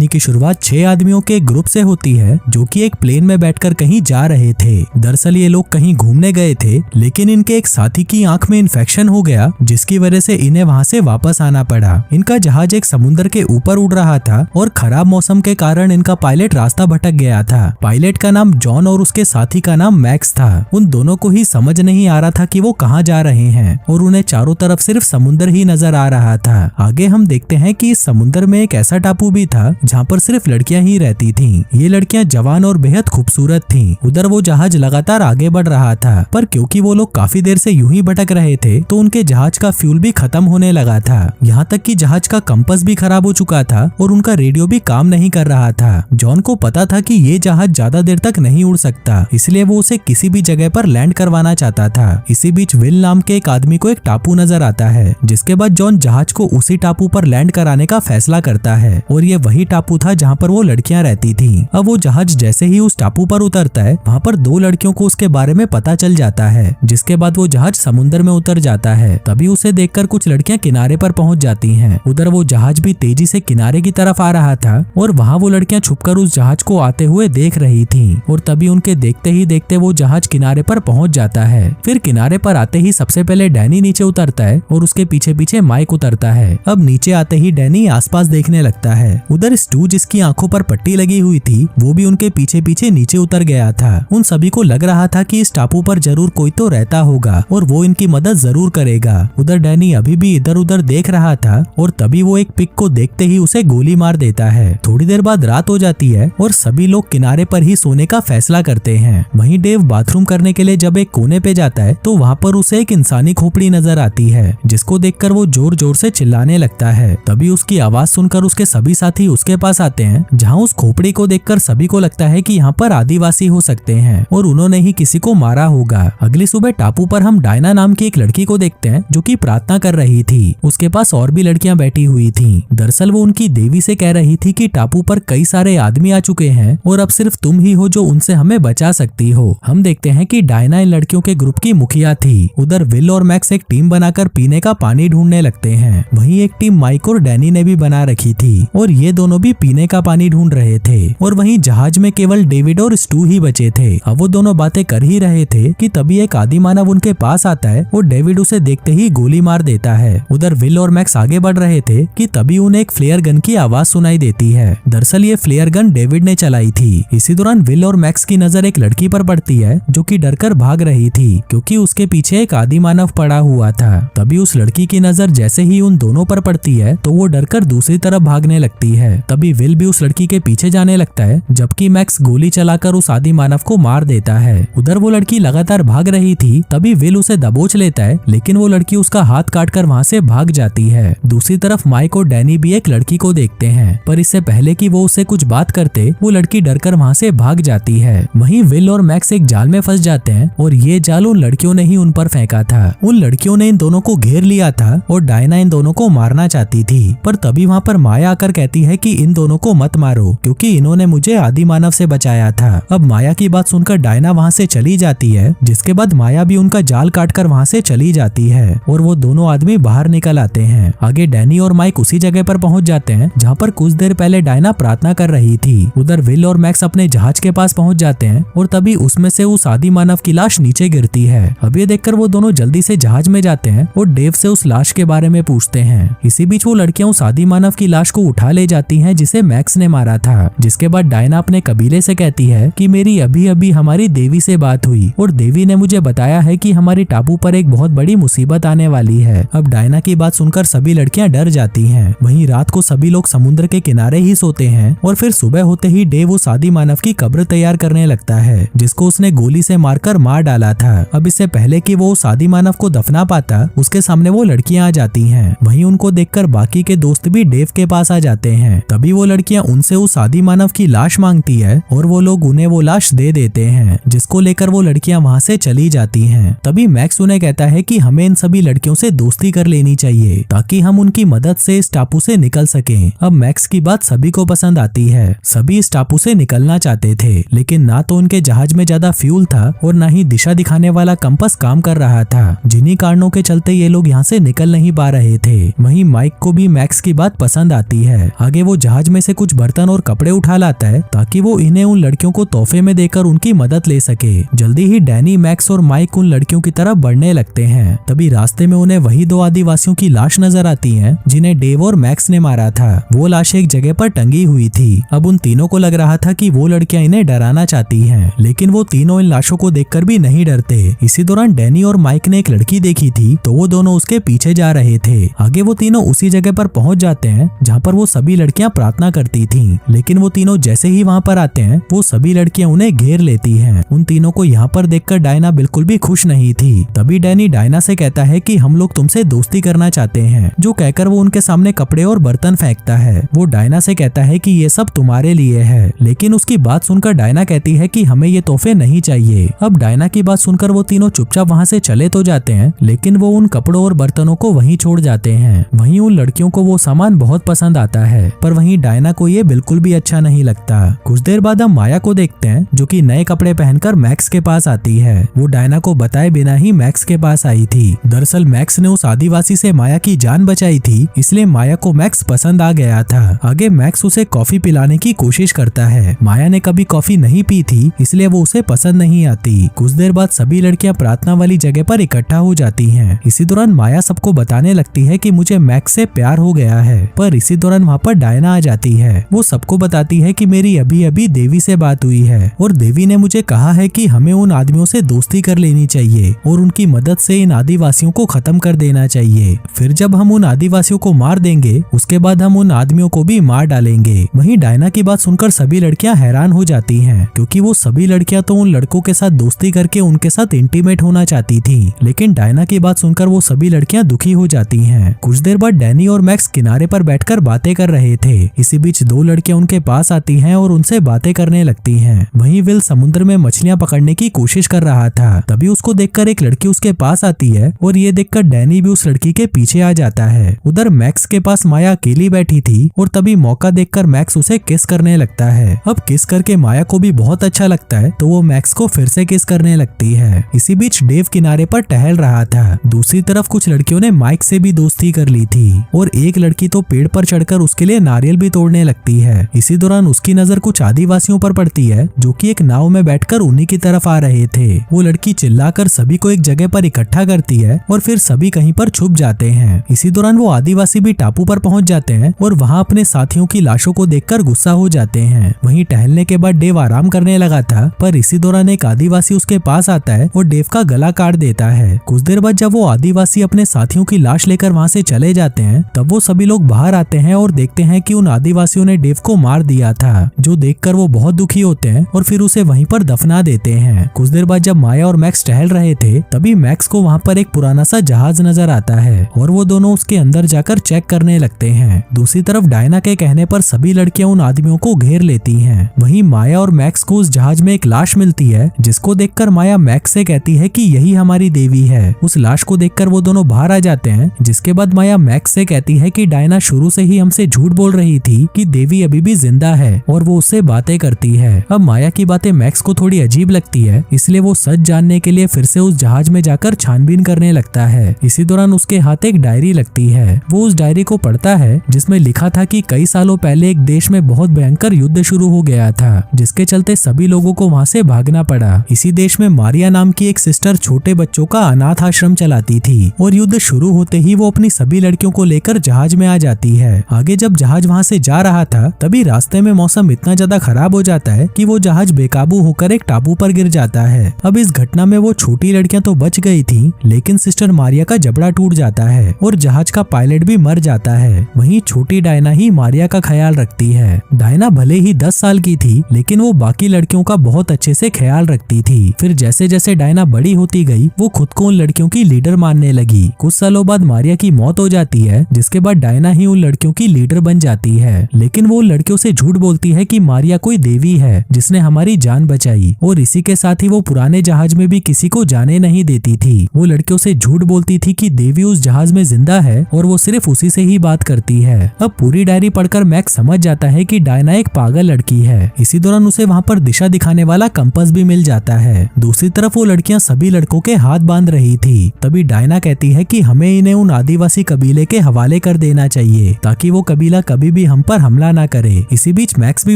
कहानी की शुरुआत 6 आदमियों के ग्रुप से होती है जो कि एक प्लेन में बैठकर कहीं जा रहे थे। दरअसल ये लोग कहीं घूमने गए थे, लेकिन इनके एक साथी की आंख में इन्फेक्शन हो गया, जिसकी वजह से इन्हें वहां से वापस आना पड़ा। इनका जहाज एक समुद्र के ऊपर उड़ रहा था और खराब मौसम के कारण इनका पायलट रास्ता भटक गया था। पायलट का नाम जॉन और उसके साथी का नाम मैक्स था। उन दोनों को ही समझ नहीं आ रहा था कि वो कहाँ जा रहे हैं और उन्हें चारों तरफ सिर्फ समुद्र ही नजर आ रहा था। आगे हम देखते हैं कि इस समुद्र में एक ऐसा टापू भी था जहाँ पर सिर्फ लड़कियां ही रहती थीं। ये लड़कियां जवान और बेहद खूबसूरत थीं। उधर वो जहाज लगातार आगे बढ़ रहा था, पर क्योंकि वो लोग काफी देर से यूं ही भटक रहे थे तो उनके जहाज का फ्यूल भी खत्म होने लगा था। यहाँ तक कि जहाज का कंपास भी खराब हो चुका था और उनका रेडियो भी काम नहीं कर रहा था। जॉन को पता था कि ये जहाज ज्यादा देर तक नहीं उड़ सकता, इसलिए वो उसे किसी भी जगह पर लैंड करवाना चाहता था। इसी बीच विल नाम के एक आदमी को एक टापू नजर आता है, जिसके बाद जॉन जहाज को उसी टापू पर लैंड कराने का फैसला करता है और ये वही टापू था जहाँ पर वो लड़कियां रहती थी। अब वो जहाज जैसे ही उस टापू पर उतरता है, वहाँ पर 2 लड़कियों को उसके बारे में पता चल जाता है, जिसके बाद वो जहाज समुद्र में उतर जाता है। तभी उसे देखकर कुछ लड़कियां किनारे पर पहुंच जाती हैं। उधर वो जहाज भी तेजी से किनारे की तरफ आ रहा था और वहाँ वो लड़कियां छुपकर उस जहाज को आते हुए देख रही थी और तभी उनके देखते ही देखते वो जहाज किनारे पर पहुंच जाता है। फिर किनारे पर आते ही सबसे पहले डैनी नीचे उतरता है और उसके पीछे पीछे माइक उतरता है। अब नीचे आते ही डैनी आसपास देखने लगता है। उधर स्टू, जिसकी आंखों पर पट्टी लगी हुई थी, वो भी उनके पीछे पीछे नीचे उतर गया था। उन सभी को लग रहा था कि इस टापू पर जरूर कोई तो रहता होगा और वो इनकी मदद जरूर करेगा। उधर डैनी अभी भी इधर उधर देख रहा था और तभी वो एक पिग को देखते ही उसे गोली मार देता है। थोड़ी देर बाद रात हो जाती है और सभी लोग किनारे पर ही सोने का फैसला करते हैं। वहीं डेव बाथरूम करने के लिए जब एक कोने पे जाता है तो वहाँ पर उसे एक इंसानी खोपड़ी नजर आती है, जिसको देखकर वो जोर जोर से चिल्लाने लगता है। तभी उसकी आवाज सुनकर उसके सभी साथी उसके पास आते हैं, जहाँ उस खोपड़ी को देखकर सभी को लगता है कि यहाँ पर आदिवासी हो सकते हैं और उन्होंने ही किसी को मारा होगा। अगली सुबह टापू पर हम डायना नाम की एक लड़की को देखते हैं जो कि प्रार्थना कर रही थी। उसके पास और भी लड़कियां बैठी हुई थीं। दरअसल वो उनकी देवी से कह रही थी कि टापू पर कई सारे आदमी आ चुके हैं और अब सिर्फ तुम ही हो जो उनसे हमें बचा सकती हो। हम देखते हैं कि डायना इन लड़कियों के ग्रुप की मुखिया थी। उधर विल और मैक्स एक टीम बनाकर पीने का पानी ढूंढने लगते हैं। वहीं एक टीम माइक और डैनी ने भी बना रखी थी और ये दोनों भी पीने का पानी ढूंढ रहे थे। और वहीं जहाज में केवल डेविड और स्टू ही बचे थे। अब वो दोनों बातें कर ही रहे थे कि तभी एक आदि मानव उनके पास आता है और डेविड उसे देखते ही गोली मार देता है। उधर विल और मैक्स आगे बढ़ रहे थे कि तभी उन्हें एक फ्लेयर गन की आवाज सुनाई देती है। दरअसल ये फ्लेयर गन डेविड ने चलाई थी। इसी दौरान विल और मैक्स की नजर एक लड़की पर पड़ती है जो कि डरकर भाग रही थी, क्योंकि उसके पीछे एक आदि मानव पड़ा हुआ था। तभी उस लड़की की नजर जैसे ही उन दोनों पर पड़ती है तो वो डरकर दूसरी तरफ भागने लगती है। तभी विल भी उस लड़की के पीछे जाने लगता है, जबकि मैक्स गोली चलाकर उस आदि मानव को मार देता है। उधर वो लड़की लगातार भाग रही थी, तभी विल उसे दबोच लेता है, लेकिन वो लड़की उसका हाथ काटकर वहाँ से भाग जाती है। दूसरी तरफ माइक और डैनी भी एक लड़की को देखते हैं, पर इससे पहले कि वो उससे कुछ बात करते वो लड़की डरकर वहाँ से भाग जाती है। वहीं विल और मैक्स एक जाल में फंस जाते हैं और ये जाल उन लड़कियों ने ही उन पर फेंका था। उन लड़कियों ने इन दोनों को घेर लिया था और डायना इन दोनों को मारना चाहती थी, पर तभी वहाँ पर माया आकर कहती है कि इन दोनों को मत मारो, क्योंकि इन्होंने मुझे आदि मानव से बचाया था। अब माया की बात सुनकर डायना वहाँ से चली जाती है, जिसके बाद माया भी उनका जाल काटकर वहाँ से चली जाती है और वो दोनों आदमी बाहर निकल आते हैं। आगे डैनी और माइक उसी जगह पर पहुँच जाते हैं जहाँ पर कुछ देर पहले डायना प्रार्थना कर रही थी। उधर विल और मैक्स अपने जहाज के पास पहुँच जाते हैं और तभी उसमें से उस आदि मानव की लाश नीचे गिरती है। अब ये देखकर वो दोनों जल्दी से जहाज में जाते हैं और डेव से उस लाश के बारे में पूछते हैं। इसी बीच वो लड़कियां उस आदि मानव की लाश को उठा ले जाती हैं जिसे मैक्स ने मारा था। जिसके बाद डायना अपने कबीले से कहती है कि मेरी अभी अभी हमारी देवी से बात हुई और देवी ने मुझे बताया है कि हमारी टापू पर एक बहुत बड़ी मुसीबत आने वाली है। अब डायना की बात सुनकर सभी लड़कियां डर जाती हैं। वहीं रात को सभी लोग समुद्र के किनारे ही सोते हैं और फिर सुबह होते ही डेव उस आदि मानव की कब्र तैयार करने लगता है, जिसको उसने गोली से मारकर मार डाला था। अब इससे पहले कि वो उस आदि मानव को दफना पाता, उसके सामने वो लड़कियां आ जाती हैं। वहीं उनको देखकर बाकी के दोस्त भी डेव के पास आ जाते हैं। तभी वो लड़कियां उनसे उस आदि मानव की लाश मांगती है और वो लोग उन्हें वो लाश दे देते हैं, जिसको लेकर वो लड़कियां वहां से चली जाती हैं। तभी मैक्स उन्हें कहता है कि हमें इन सभी लड़कियों से दोस्ती कर लेनी चाहिए ताकि हम उनकी मदद से इस टापू से निकल सकें। अब मैक्स की बात सभी को पसंद आती है। सभी इस टापू से निकलना चाहते थे, लेकिन ना तो उनके जहाज में ज्यादा फ्यूल था और ना ही दिशा दिखाने वाला कंपास काम कर रहा था, जिन्हीं कारणों के चलते ये लोग यहाँ से निकल नहीं पा रहे थे। वहीं माइक को भी मैक्स की बात पसंद आती है। आगे वो जहाज में से कुछ बर्तन और कपड़े उठा लाता है ताकि वो इन्हें उन लड़कियों को तोहफे में देकर उनकी मदद ले सके। जल्दी ही डैनी, मैक्स और माइक उन लड़कियों की तरफ बढ़ने लगते हैं। तभी रास्ते में उन्हें वही 2 आदिवासियों की लाश नजर आती है जिन्हें डेव और मैक्स ने मारा था। वो लाश एक जगह पर टंगी हुई थी। अब उन तीनों को लग रहा था कि वो लड़कियां इन्हें डराना चाहती हैं, लेकिन वो तीनों इन लाशों को देखकर भी नहीं डरते। इसी दौरान डैनी और माइक ने एक लड़की देखी थी तो वो दोनों उसके पीछे जा रहे थे। आगे वो तीनों उसी जगह पर पहुंच जाते हैं जहाँ पर वो सभी लड़कियां प्रार्थना करती थीं। लेकिन वो तीनों जैसे ही वहाँ पर आते हैं वो सभी लड़कियां उन्हें घेर लेती हैं। उन तीनों को यहाँ पर देखकर डायना बिल्कुल भी खुश नहीं थी। तभी डैनी डायना से कहता है कि हम लोग तुमसे दोस्ती करना चाहते हैं, जो कहकर वो उनके सामने कपड़े और बर्तन फेंकता है। वो डायना से कहता है कि ये सब तुम्हारे लिए है, लेकिन उसकी बात सुनकर डायना कहती है कि हमें ये तोहफे नहीं चाहिए। अब डायना की बात सुनकर वो तीनों चुपचाप वहाँ से चले तो जाते हैं, लेकिन वो उन कपड़ों और बर्तनों को वहीं छोड़ जाते हैं। वहीं उन लड़कियों को वो सामान बहुत पसंद आता है, पर वहीं डायना को ये बिल्कुल भी अच्छा नहीं लगता। कुछ देर बाद हम माया को देखते हैं जो कि नए कपड़े पहनकर मैक्स के पास आती है। वो डायना को बताए बिना ही मैक्स के पास आई थी। दरअसल मैक्स ने उस आदिवासी से माया की जान बचाई थी, इसलिए माया को मैक्स पसंद आ गया था। आगे मैक्स उसे कॉफी पिलाने की कोशिश करता है। माया ने कभी कॉफी नहीं पी थी, इसलिए वो उसे पसंद नहीं आती। कुछ देर बाद सभी लड़कियां प्रार्थना वाली जगह पर इकट्ठा हो जाती हैं। इसी दौरान माया सबको बताने लगती है कि मुझे मैक्स से प्यार हो गया है, पर इसी दौरान वहाँ पर डायना आ जाती है। वो सबको बताती है कि मेरी अभी अभी देवी से बात हुई है और देवी ने मुझे कहा है कि हमें उन आदमियों से दोस्ती कर लेनी चाहिए और उनकी मदद से इन आदिवासियों को खत्म कर देना चाहिए। फिर जब हम उन आदिवासियों को मार देंगे उसके बाद हम उन आदमियों को भी मार डालेंगे। वहीं डायना की बात सुनकर सभी लड़कियां हैरान हो जाती हैं, क्योंकि वो सभी लड़कियां तो उन लड़कों के साथ दोस्ती करके उनके साथ इंटीमेट होना चाहती थी, लेकिन डायना की बात सुनकर वो सभी लड़कियां दुखी हो जाती हैं। कुछ देर बाद डैनी और मैक्स किनारे पर बैठकर बातें कर रहे थे। इसी बीच 2 लड़कियां उनके पास आती हैं और उनसे बातें करने लगती हैं। वहीं विल समुद्र में मछलियां पकड़ने की कोशिश कर रहा था। तभी उसको देखकर एक लड़की उसके पास आती है और ये देखकर डैनी भी उस लड़की के पीछे आ जाता है। उधर मैक्स के पास माया अकेली बैठी थी और तभी मौका देखकर मैक्स उसे किस करने लगता है। अब किस करके माया को भी बहुत अच्छा लगता है तो वो मैक्स को फिर से किस करने लगती है। इसी बीच डेव किनारे पर टहल रहा था। दूसरी तरफ कुछ लड़कियों ने माइक से भी दोस्ती कर ली थी और एक लड़की तो पेड़ पर चढ़कर उसके लिए नारियल भी तोड़ने लगती है। इसी दौरान उसकी नजर कुछ आदिवासियों पर पड़ती है जो कि एक नाव में बैठकर उन्हीं की तरफ आ रहे थे। वो लड़की चिल्लाकर सभी को एक जगह पर इकट्ठा करती है और फिर सभी कहीं पर छुप जाते हैं। इसी दौरान वो आदिवासी भी टापू पर पहुंच जाते हैं और वहां अपने साथियों की लाशों को देखकर गुस्सा हो जाते हैं। वहीं टहलने के बाद डेव आराम करने लगा था, पर इसी दौरान एक आदिवासी उसके पास आता है और डेव का गला काट देता है। कुछ देर बाद जब वो आदिवासी अपने साथियों की लाश लेकर वहां से चले जाते हैं तब वो सभी लोग बाहर आते हैं और देखते हैं कि उन आदिवासियों ने डेव को मार दिया था, जो देखकर वो बहुत दुखी होते हैं और फिर उसे वहीं पर दफना देते हैं। कुछ देर बाद जब माया और मैक्स टहल रहे थे तभी मैक्स को वहाँ पर एक पुराना सा जहाज नजर आता है और वो दोनों उसके अंदर जाकर चेक करने लगते हैं। दूसरी तरफ डायना के कहने पर सभी लड़कियां उन आदमियों को घेर लेती हैं। वहीं माया और मैक्स को उस जहाज में एक लाश मिलती है, जिसको देखकर माया मैक्स से कहती है कि यही हमारी देवी है। उस लाश को देखकर वो दोनों बाहर आ जाते हैं, जिसके बाद माया मैक्स से कहती है कि डायना शुरू से ही हमसे झूठ बोल रही थी कि देवी अभी भी जिंदा है और वो उससे बातें करती है। अब माया की बातें मैक्स को थोड़ी अजीब लगती है, इसलिए वो सच जानने के लिए फिर से उस जहाज में जाकर छानबीन करने लगता है। इसी दौरान उसके हाथ एक डायरी लगती है। वो उस डायरी को पढ़ता है जिसमें लिखा था कि कई सालों पहले एक देश में बहुत भयंकर युद्ध शुरू हो गया था, जिसके चलते सभी लोगों को वहाँ से भागना पड़ा। इसी देश में मारिया नाम की एक सिस्टर छोटे बच्चों का अनाथ आश्रम चलाती थी और युद्ध शुरू होते ही वो अपनी सभी लड़कियों को लेकर जहाज में आ जाती है। आगे जब जहाज वहाँ से जा रहा था तभी रास्ते में मौसम इतना ज्यादा खराब हो जाता है कि वो जहाज बेकाबू होकर एक टापू पर गिर जाता है। अब इस घटना में वो छोटी लड़कियां तो बच गई थी, लेकिन सिस्टर मारिया का जबड़ा टूट जाता है और जहाज का पायलट भी मर जाता है। वहीं छोटी डायना ही मारिया का ख्याल रखती है। डायना भले ही 10 साल की थी, लेकिन वो बाकी लड़कियों का बहुत अच्छे से ख्याल रखती थी। फिर जैसे जैसे डायना बड़ी होती गई वो खुद को उन लड़कियों की लीडर मानने लगी। कुछ सालों बाद मारिया की मौत हो जाती है, जिसके बाद डायना ही उन लड़कियों की लीडर बन जाती है। लेकिन वो लड़कियों से झूठ बोलती है कि मारिया कोई देवी है जिसने हमारी जान बचाई, और इसी के साथ ही वो पुराने जहाज में भी किसी को जाने नहीं देती थी। वो लड़कियों से झूठ बोलती थी कि देवी उस जहाज में जिंदा है और वो सिर्फ उसी से ही बात करती है। अब पूरी डायरी पढ़कर मैक्स समझ जाता है कि डायना एक पागल लड़की है। इसी दौरान उसे वहाँ पर दिशा दिखाने वाला कंपास भी मिल जाता है। दूसरी तरफ वो लड़कियां सभी लड़कों के हाथ बांध रही थी। तभी डायना कहती है कि हमें इन्हें उन आदिवासी कबीले के हवाले कर देना चाहिए ताकि वो कबीला कभी भी कोई हम पर हमला ना करे। इसी बीच मैक्स भी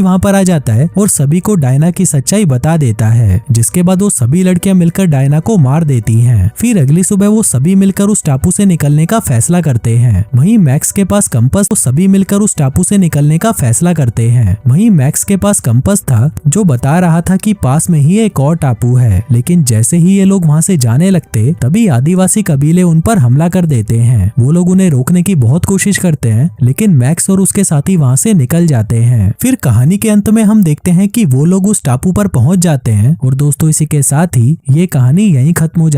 वहाँ पर आ जाता है और सभी को डायना की सच्चाई बता देता है, जिसके बाद वो सभी लड़कियां मिलकर डायना को मार देती हैं। फिर अगली सुबह वो सभी मिलकर उस टापू से निकलने का फैसला करते हैं। वहीं मैक्स के पास कंपास, वो सभी मिलकर उस टापू से निकलने का फैसला करते हैं। वहीं मैक्स के पास कंपास था जो बता रहा था कि पास में ही एक और टापू है, लेकिन जैसे ही ये लोग वहाँ से जाने लगते तभी आदिवासी कबीले उन पर हमला कर देते हैं। वो लोग उन्हें रोकने की बहुत कोशिश करते हैं, लेकिन मैक्स और उसके साथी वहाँ से निकल जाते हैं। फिर कहानी के अंत में हम देखते हैं कि वो लोग उस टापू पर पहुंच जाते हैं। और दोस्तों, इसी के साथ ही ये कहानी यहीं खत्म हो जाती है।